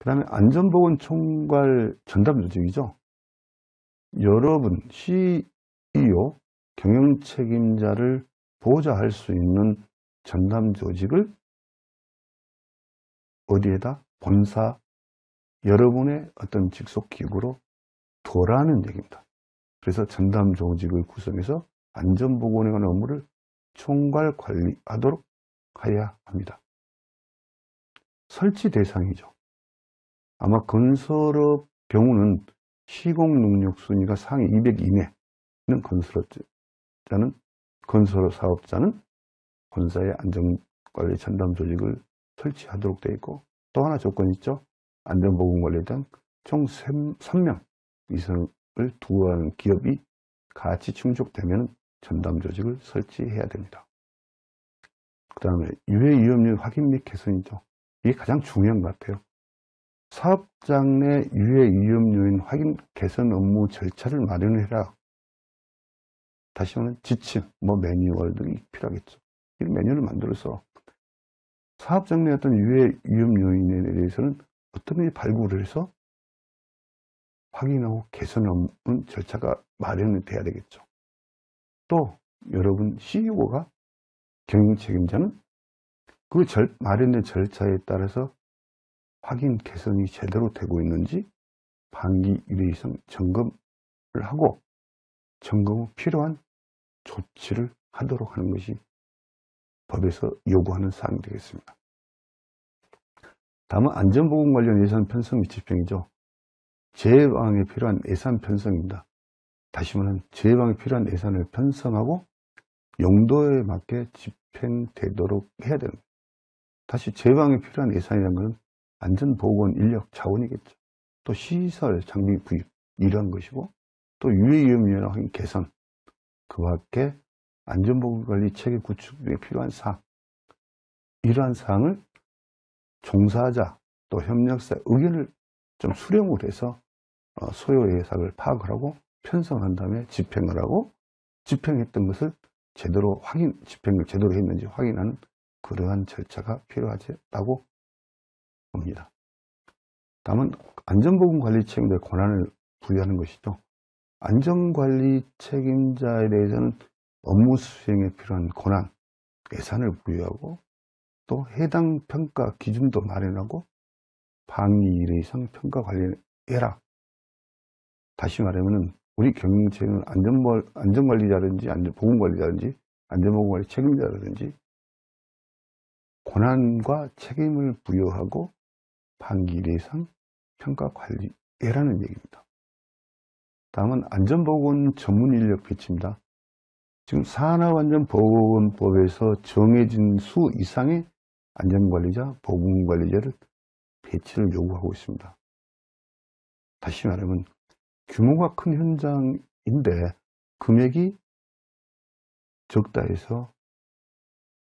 그 다음에 안전보건총괄 전담조직이죠. 여러분, CEO, 경영책임자를 보좌할 수 있는 전담조직을 어디에다? 본사, 여러분의 어떤 직속기구로 둬라는 얘기입니다. 그래서 전담조직을 구성해서 안전보건에 관한 업무를 총괄 관리하도록 해야 합니다. 설치 대상이죠. 아마 건설업 경우는 시공능력 순위가 상위 200 이내는 건설 사업자는 본사의 안전관리 전담조직을 설치하도록 되어 있고, 또 하나 조건이 있죠. 안전보건관리에 대한 총 3명 이상을 두어하는 기업이 같이 충족되면 전담조직을 설치해야 됩니다. 그 다음에 유해 위험률 확인 및 개선이죠. 이게 가장 중요한 것 같아요. 사업장 내 유해 위험 요인 확인 개선 업무 절차를 마련해라. 다시 말하면 지침, 매뉴얼 등이 필요하겠죠. 이 매뉴얼을 만들어서 사업장 내 어떤 유해 위험 요인에 대해서는 어떻게 발굴을 해서 확인하고 개선하는 절차가 마련이 돼야 되겠죠. 또 여러분 CEO가 경영 책임자는 그 마련된 절차에 따라서 확인 개선이 제대로 되고 있는지 반기 1회 이상 점검을 하고 점검 후 필요한 조치를 하도록 하는 것이 법에서 요구하는 사항이 되겠습니다. 다음은 안전보건 관련 예산 편성 및 집행이죠. 재해방에 필요한 예산 편성입니다. 다시 말하면 재해방에 필요한 예산을 편성하고 용도에 맞게 집행되도록 해야 됩니다. 다시 재해방에 필요한 예산이라는 것은 안전보건 인력 자원이겠죠. 또 시설 장비 구입 이러한 것이고, 또 유해 위험 확인 개선, 그 밖에 안전보건관리 체계 구축에 필요한 사항, 이러한 사항을 종사자 또 협력사 의견을 좀 수렴을 해서 소요 예산을 파악을 하고 편성한 다음에 집행을 하고, 집행했던 것을 집행을 제대로 했는지 확인하는 그러한 절차가 필요하다고 봅니다. 다음은 안전보건관리 책임자의 권한을 부여하는 것이죠. 안전관리 책임자에 대해서는 업무 수행에 필요한 권한, 예산을 부여하고, 또 해당 평가 기준도 마련하고 방위 1회 이상 평가 관리해라. 다시 말하면 우리 경영체는 안전관리자든지 보건관리자든지 안전보건관리 책임자라든지 권한과 책임을 부여하고 방기 1회 이상 평가 관리해라는 얘기입니다. 다음은 안전보건 전문 인력 배치입니다. 지금 산업안전보건법에서 정해진 수 이상의 안전관리자, 보건관리자를 배치를 요구하고 있습니다. 다시 말하면 규모가 큰 현장인데 금액이 적다 해서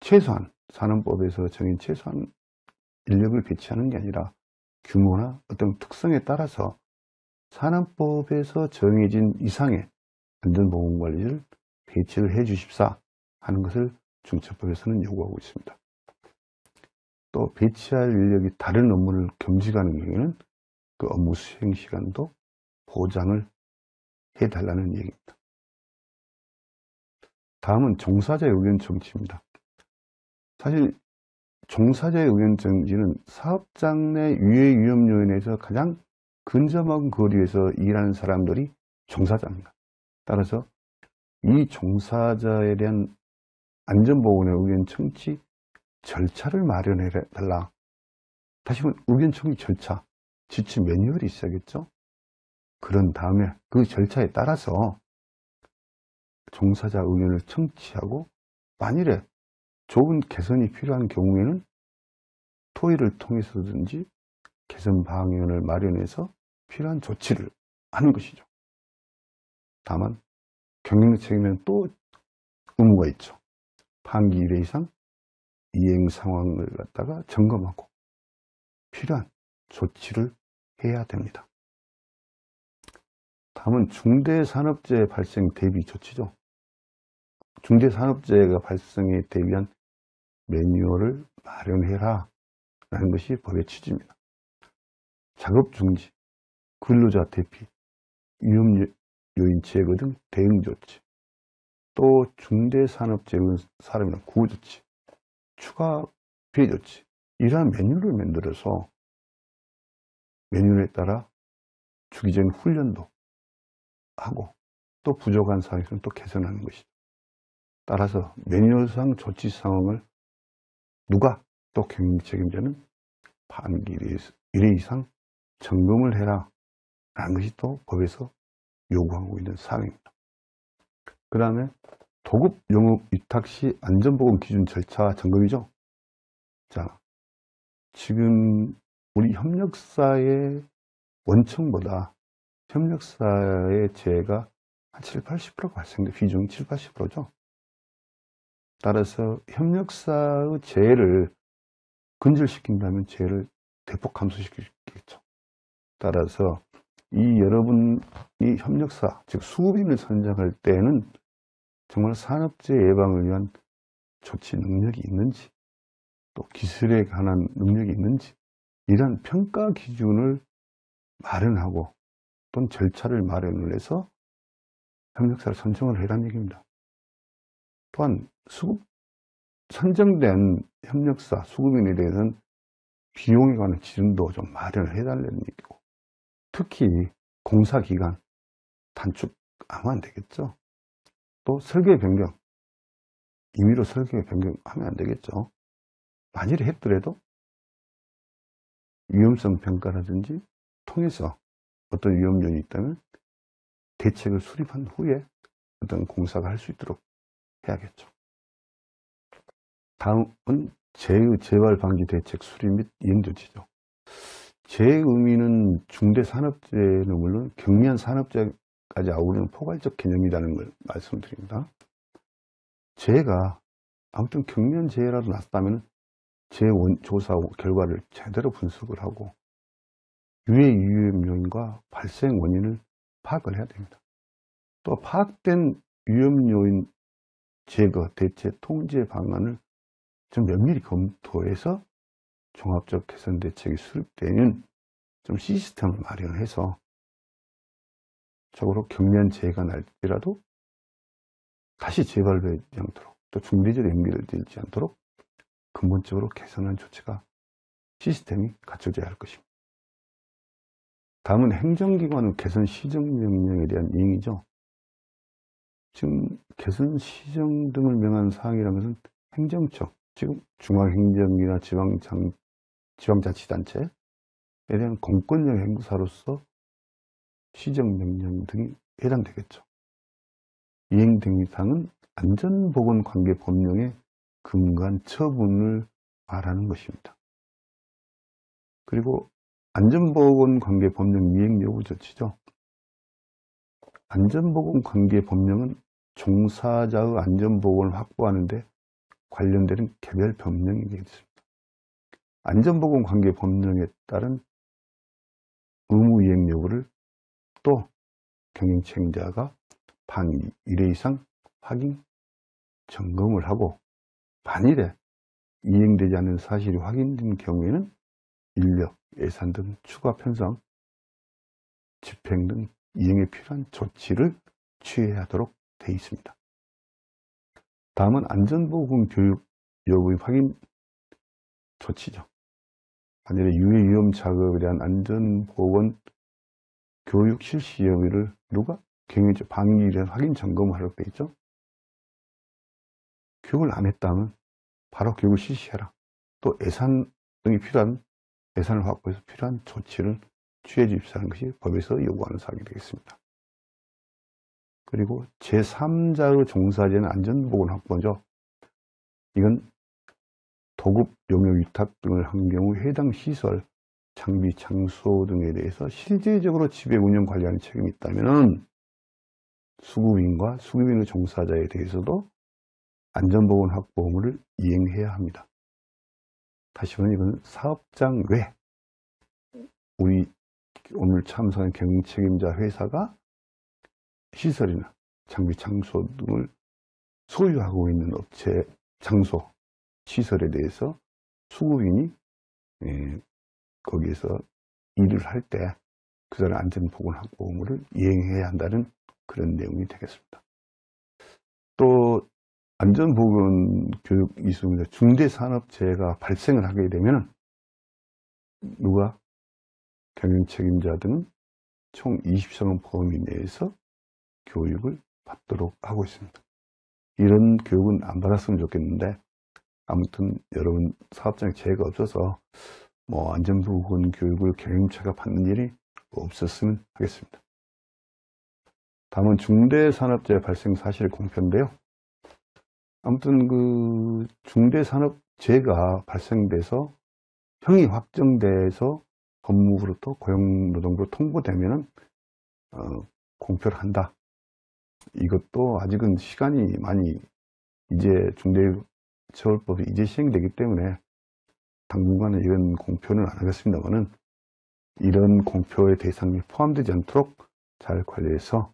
최소한 산업법에서 정해진 최소한 인력을 배치하는 게 아니라 규모나 어떤 특성에 따라서 산업법에서 정해진 이상의 안전보건관리를 배치를 해 주십사 하는 것을 중처법에서는 요구하고 있습니다. 또 배치할 인력이 다른 업무를 겸직하는 경우에는 그 업무 수행 시간도 보장을 해달라는 얘기입니다. 다음은 종사자의 의견 정지입니다. 사실 종사자의 의견 정지는 사업장 내 유해 위험 요인에서 가장 근접한 거리에서 일하는 사람들이 종사자입니다. 따라서 이 종사자에 대한 안전보건의 의견 청취 절차를 마련해달라. 다시 말하면 의견 청취 절차, 지침 매뉴얼이 있어야겠죠. 그런 다음에 그 절차에 따라서 종사자 의견을 청취하고, 만일에 좋은 개선이 필요한 경우에는 토의를 통해서든지 개선 방안을 마련해서 필요한 조치를 하는 것이죠. 다만 경영 책임에는 또 의무가 있죠. 판기 1회 이상 이행 상황을 갖다가 점검하고 필요한 조치를 해야 됩니다. 다음은 중대산업재해 발생 대비 조치죠. 중대산업재해가 발생에 대비한 매뉴얼을 마련해라 라는 것이 법의 취지입니다. 작업 중지, 근로자 대피, 위험 요인 제거 등 대응 조치, 또 중대산업재해 사람이나 구호 조치, 추가 피해 조치, 이러한 매뉴얼을 만들어서 매뉴얼에 따라 주기적인 훈련도 하고 또 부족한 사항에서는 또 개선하는 것이죠. 따라서 매뉴얼상 조치 상황을 누가 또 경영 책임자는 반기 1회 이상 점검을 해라 라는 것이 또 법에서 요구하고 있는 사항입니다. 그 다음에 도급 영업 위탁 시 안전보건 기준 절차 점검이죠. 자, 지금 우리 협력사의 원청보다 협력사의 재해가 한 7, 80% 발생돼, 비중이 7, 80%죠. 따라서 협력사의 재해를 근절시킨다면 재해를 대폭 감소시키겠죠. 따라서 이 여러분이 협력사, 즉 수급인을 선정할 때는 정말 산업재해 예방을 위한 조치 능력이 있는지, 또 기술에 관한 능력이 있는지, 이러한 평가 기준을 마련하고 또는 절차를 마련을 해서 협력사를 선정을 해라는 얘기입니다. 또한 선정된 협력사, 수급인에 대해서는 비용에 관한 기준도 좀 마련을 해달라는 얘기고, 특히 공사기간 단축하면 안 되겠죠. 또 설계 변경, 임의로 설계 변경하면 안 되겠죠. 만일에 했더라도 위험성 평가라든지 통해서 어떤 위험 요인이 있다면 대책을 수립한 후에 어떤 공사가 할 수 있도록 해야겠죠. 다음은 재해 재발 방지 대책 수립 및 이행 조치죠. 재해의 의미는 중대산업재해는 물론 경미한 산업재해까지 아우르는 포괄적 개념이라는 걸 말씀드립니다. 재해가 아무튼 경미한 재해라도 났다면 재해 조사 결과를 제대로 분석을 하고 유해 위험 요인과 발생 원인을 파악을 해야 됩니다. 또 파악된 위험 요인 제거, 대체, 통제 방안을 좀 면밀히 검토해서 종합적 개선 대책이 수립되는 좀 시스템을 마련해서 적으로 경미한 재해가 날지라도 다시 재발되지 않도록, 또 중대재해로 연결되지 않도록 근본적으로 개선한 조치가 시스템이 갖춰져야 할 것입니다. 다음은 행정기관의 개선 시정명령에 대한 이행이죠. 지금 개선 시정 등을 명한 사항이라는 것은 행정청, 지금 중앙행정이나 지방자치단체에 대한 공권력 행사로서 시정명령 등이 해당되겠죠. 이행 등상은 안전보건관계법령의 근간 처분을 말하는 것입니다. 그리고 안전보건관계법령 이행 여부 조치죠. 안전보건관계법령은 종사자의 안전보건을 확보하는 데 관련되는 개별 법령이 되겠습니다. 안전보건관계법령에 따른 의무 이행 여부를 또 경영책임자가 반 1회 이상 확인, 점검을 하고 만일에 이행되지 않는 사실이 확인된 경우에는 인력, 예산 등 추가 편성, 집행 등 이행에 필요한 조치를 취해야 하도록 되어 있습니다. 다음은 안전보건 교육 여부의 확인 조치죠. 만일에 유해 위험 작업에 대한 안전보건 교육 실시 여부를 누가? 경영자 방위를 확인 점검을 하도록 되어 있죠. 교육을 안 했다면 바로 교육을 실시해라. 또 예산 등이 필요한 예산을 확보해서 필요한 조치를 취해 주십시오라는 것이 법에서 요구하는 사항이 되겠습니다. 그리고 제3자의 종사자는 안전보건 확보죠. 이건 도급 용역 위탁 등을 한 경우 해당 시설, 장비, 장소 등에 대해서 실질적으로 지배 운영 관리하는 책임이 있다면 수급인과 수급인의 종사자에 대해서도 안전보건 확보 의무를 이행해야 합니다. 다시 말하면 이건 사업장 외 우리 오늘 참석한 경영책임자 회사가 시설이나 장비, 장소 등을 소유하고 있는 업체, 장소, 시설에 대해서 수급인이 거기에서 일을 할 때 그 사람의 안전보건학부 의무를 이행해야 한다는 그런 내용이 되겠습니다. 또 안전보건 교육 이수입니다. 중대산업재해가 발생을 하게 되면 누가 경영책임자 등은 총 20시간 범위 내에서 교육을 받도록 하고 있습니다. 이런 교육은 안 받았으면 좋겠는데 아무튼 여러분 사업장에 재해가 없어서 안전보건 교육을 경영처가 받는 일이 없었으면 하겠습니다. 다음은 중대산업재해 발생 사실 공표인데요. 아무튼 그 중대산업재해가 발생돼서 형이 확정돼서 법무부로부터 고용노동부로 통보되면은 공표를 한다. 이것도 아직은 시간이 많이 이제 중대처벌법이 이제 시행되기 때문에 당분간은 이런 공표는 안 하겠습니다만은 이런 공표의 대상에 포함되지 않도록 잘 관리해서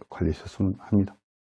관리하셨으면 합니다.